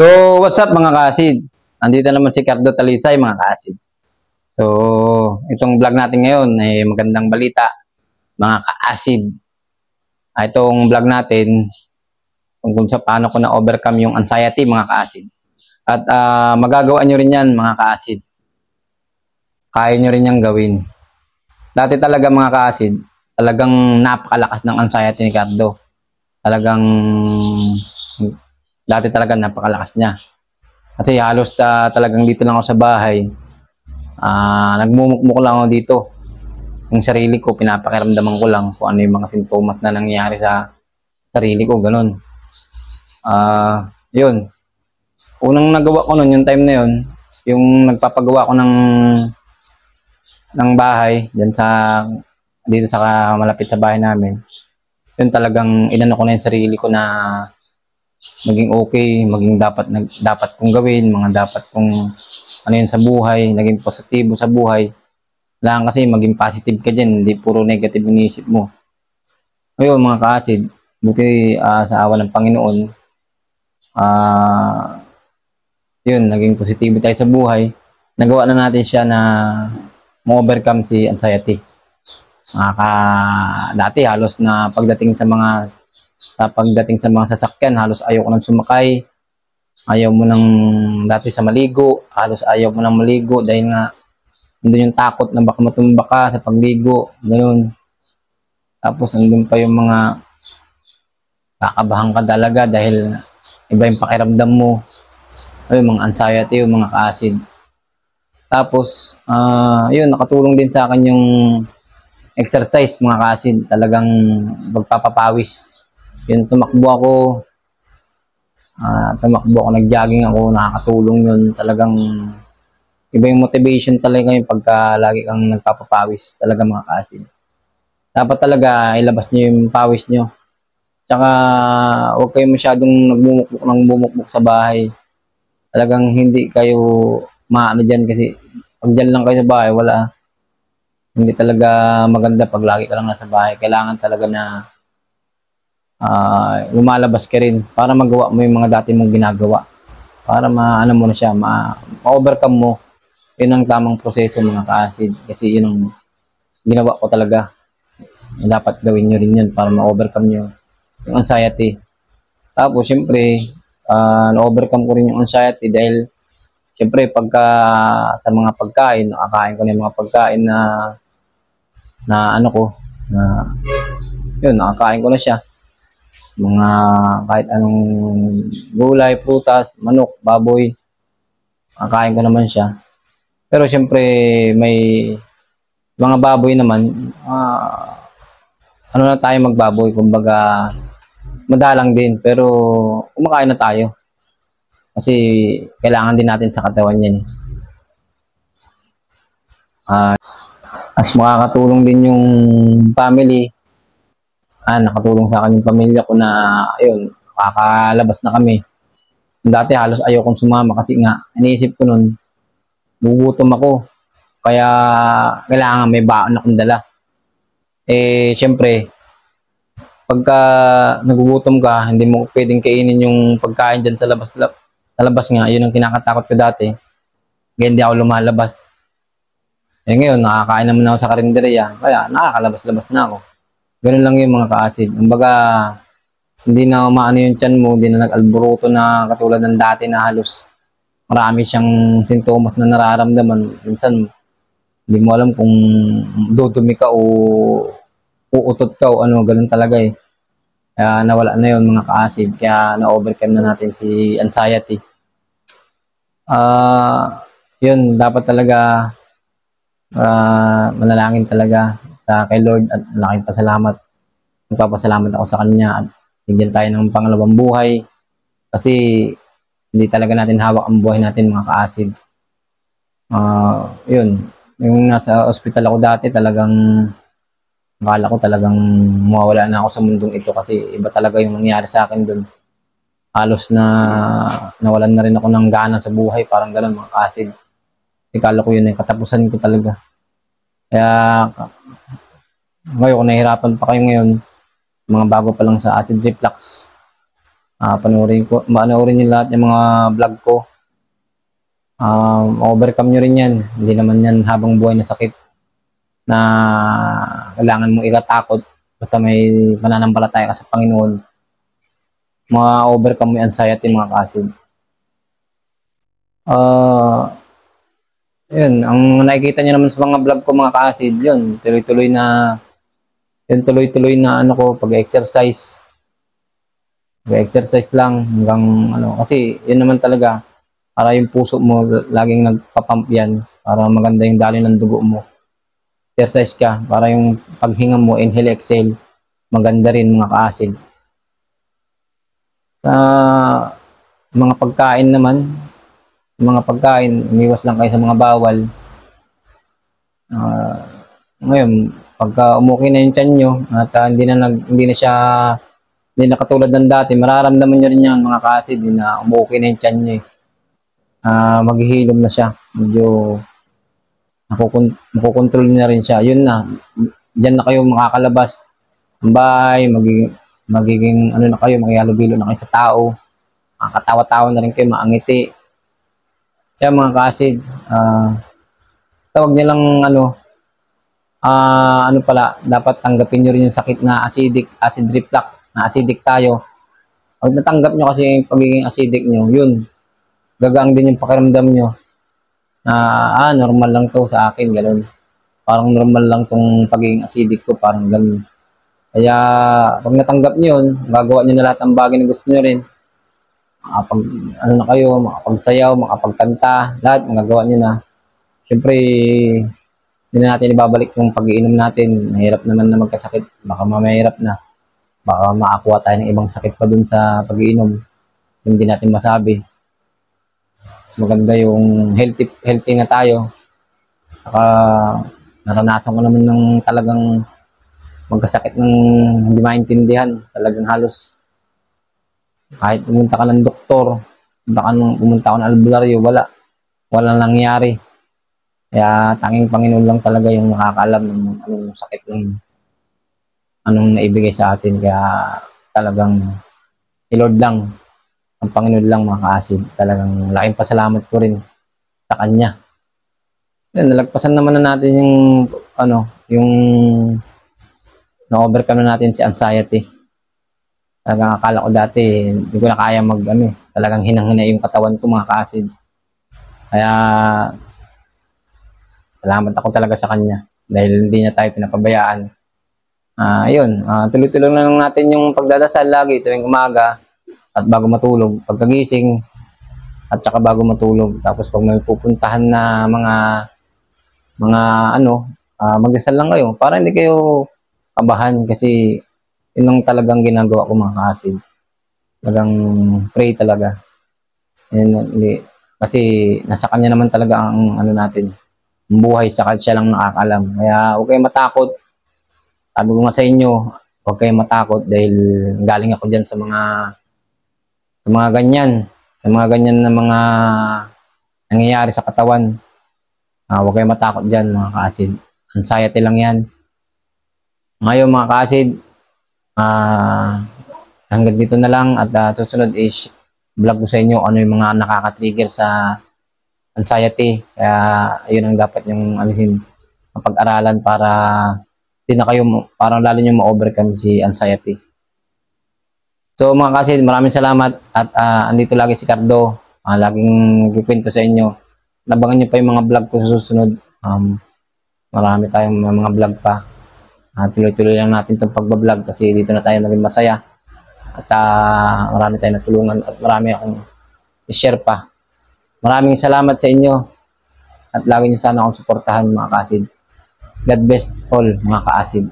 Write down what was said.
So, what's up mga ka-acid? Andito naman si Cardo Talisay mga ka-acid. So, itong vlog natin ngayon ay magandang balita mga ka-acid. Itong vlog natin tungkol sa paano ko na-overcome yung anxiety mga ka-acid. At magagawa nyo rin yan mga ka-acid. Kaya nyo rin yan gawin. Dati talaga mga ka-acid, talagang napakalakas ng anxiety ni Cardo. Dati talaga napakalakas niya. Kasi halos talagang dito lang ako sa bahay. Nagmumukmuk lang ako dito. Yung sarili ko, pinapakiramdaman ko lang kung ano yung mga sintomas na nangyayari sa sarili ko, ganun. Yun. Unang nagawa ko nun, yung time na yun, yung nagpapagawa ko ng bahay, dito sa malapit sa bahay namin. Yun talagang inano ko na yung sarili ko na maging okay, maging dapat kong gawin, mga dapat kong ano yun sa buhay, naging positibo sa buhay. Kailangan kasi maging positive ka dyan, hindi puro negative inisip mo. Ayun mga ka-acid, buti sa awa ng Panginoon, yun, naging positibo tayo sa buhay. Nagawa na natin siya na ma-overcome si anxiety. Dati halos na pagdating sa mga sasakyan, halos ayaw ko nang sumakay. Ayaw mo nang dati sa maligo, halos ayaw mo nang maligo dahil nga nandun yung takot na baka matumba ka sa pagligo, ganoon. Tapos nandun pa yung mga kakabahan ka talaga dahil iba yung pakiramdam mo. Ayun, mga anxiety, yung mga ka-acid. Tapos, yun, nakatulong din sa akin yung exercise, mga ka-acid. Talagang magpapapawis. Yun, tumakbo ako, nag-jogging ako, nakakatulong yun. Talagang iba yung motivation talaga yung pagka lagi kang nagpapapawis. Talaga mga ka-acid. Dapat talaga ilabas nyo yung pawis nyo. Tsaka huwag kayo masyadong nagmumukmuk sa bahay. Talagang hindi kayo maano dyan kasi pag dyan lang kayo sa bahay, hindi talaga maganda pag lagi ka lang nasa bahay. Kailangan talaga na lumalabas ka rin para magawa mo yung mga dati mong ginagawa. Para maano mo na siya, ma-overcome mo. Yun ang tamang proseso mga ka-acid. Kasi yun ang ginawa ko talaga. Dapat gawin nyo rin yun para ma-overcome nyo yung anxiety. Tapos syempre, na-overcome ko rin yung anxiety dahil syempre pagka sa mga pagkain, nakakain ko na yung mga pagkain na ano ko, na yun, nakakain ko na siya. Mga kahit anong gulay, prutas, manok, baboy, nakakain ko naman siya. Pero syempre may mga baboy naman, ano na tayo magbaboy, kumbaga madalang din, pero kumakain na tayo. Kasi kailangan din natin sa katawan yan. As makakatulong din yung family, nakatulong sa akin yung pamilya ko na, ayun, kakalabas na kami. Dati halos ayaw kong sumama kasi nga, iniisip ko nun, gugutom ako. Kaya kailangan may baon akong dala. Syempre, pagka nagugutom ka, hindi mo pwedeng kainin yung pagkain dyan sa labas nga, yun ang kinakatakot ko dati. Kaya hindi ako lumalabas. Ngayon, nakakain naman ako sa karinderya, kaya nakakalabas-labas na ako. Ganun lang yung mga ka-acid. Kumbaga, hindi na maano yung tiyan mo, hindi na nag-alburuto na katulad ng dati na halos marami siyang sintomas na nararamdaman. Minsan, hindi mo alam kung dudumi ka o uutot ka o ano, ganun talaga eh. Kaya nawala na yun mga ka-acid, kaya na-overcome na natin si anxiety. Yun, dapat talaga manalangin talaga sa kay Lord at malaking pasalamat. Nagpapasalamat ako sa Kanya at bigyan tayo ng pangalawang buhay kasi hindi talaga natin hawak ang buhay natin mga ka-acid. Yun, yung nasa ospital ako dati talagang akala ko talagang mawawala na ako sa mundong ito kasi iba talaga yung nangyari sa akin dun. Halos na nawalan na rin ako ng gana sa buhay, parang gano'n mga ka-acid. Kasi kala ko yun yung katapusan ko talaga. Kaya ngayon kung nahihirapan pa kayo ngayon, mga bago pa lang sa acid reflux, Panoorin niyo lahat ng mga vlog ko. Overcome nyo rin yan. Hindi naman yan habang buhay na sakit na kailangan mo ikatakot. Basta may pananampalataya ka sa Panginoon, ma-overcome mo yung anxiety, mga kaasid. Yun, ang nakikita nyo naman sa mga vlog ko, mga kaasid, yun, tuloy-tuloy na ano ko, pag-exercise. Pag-exercise lang hanggang ano, kasi yun naman talaga, para yung puso mo laging nagpapump yan, para maganda yung daloy ng dugo mo. Exercise ka, para yung paghinga mo, inhale, exhale, maganda rin, mga kaasid. Sa mga pagkain naman, umiwas lang kayo sa mga bawal. Ngayon, pagka umuwi na yung tiyan nyo, at hindi na katulad ng dati, mararamdaman nyo rin yan, mga kaasid, na umuwi na yung tiyan nyo. Maghihilom na siya, medyo makukontrol na rin siya. Yun na, dyan na kayo makakalabas ng bahay, magiging ano na kayo, maghihalubilo na kayo sa tao, makakatawa-tawa na rin kayo, maangiti. Kaya mga kaasid, tawag nilang dapat tanggapin nyo rin yung sakit na acid reflux, na acidic tayo. Pag natanggap nyo kasi yung pagiging acidic nyo, yun, gagaan din yung pakiramdam nyo na normal lang to sa akin, gano'n. Parang normal lang tong pagiging acidic ko, parang gano'n. Kaya pag natanggap nyo yun, gagawa nyo na lahat ng bagay na gusto nyo rin. Makapagsayaw, makapagkanta, lahat magagawa nyo na. Siyempre, hindi na natin ibabalik yung pag-iinom natin. Mahirap naman na magkasakit. Baka mahirap na. Baka makakuha tayo ng ibang sakit pa dun sa pag-iinom. Hindi natin masabi. Mas maganda yung healthy na tayo. Saka naranasan ko naman ng talagang magkasakit ng hindi maintindihan. Talagang halos kahit pumunta ka ng doktor, pumunta ka ng albularyo, walang nangyari. Kaya tanging Panginoon lang talaga yung nakakaalam ng anong sakit anong naibigay sa atin. Kaya talagang si Lord lang, ang Panginoon lang, mga kaasid. Talagang laking pasalamat ko rin sa Kanya. Yan, nalagpasan naman na natin yung na-overcome na natin si anxiety. Talagang akala ko dati, hindi ko na kaya talagang hinang-hina yung katawan ko, mga kaasid. Kaya salamat ako talaga sa Kanya dahil hindi niya tayo pinapabayaan. Tuloy-tuloy na lang natin yung pagdadasal lagi tuwing umaga at bago matulog, pagkagising at saka bago matulog. Tapos pag may pupuntahan na magdasal lang kayo para hindi kayo kabahan, kasi yun lang talagang ginagawa ko, mga kaasid. Talagang pray talaga. Kasi nasa Kanya naman talaga ang natin, ang buhay, sa siya lang nakakalam. Kaya huwag kayong matakot. Sabi ko nga sa inyo, huwag kayong matakot dahil galing ako dyan sa mga ganyan na mga nangyayari sa katawan. Huwag kayong matakot dyan, mga kaasid. Anxiety lang yan. Ngayon, mga kaasid, hanggang dito na lang, at susunod is vlog ko sa inyo ano yung mga nakaka-trigger sa anxiety. Kaya ayun ang dapat yung mapag-aralan para hindi na kayo, parang lalo nyo ma-overcome si anxiety. So mga kaasid, maraming salamat, at andito lagi si Cardo, laging nagkikwento sa inyo. Nabangan nyo pa yung mga vlog ko sa susunod. Marami tayong mga vlog pa. Tuloy-tuloy lang natin itong pagbablog kasi dito na tayo maging masaya. At marami tayong natulungan at marami akong i-share pa. Maraming salamat sa inyo at lagi nyo sana akong suportahan, mga kaasid. God bless all, mga kaasid.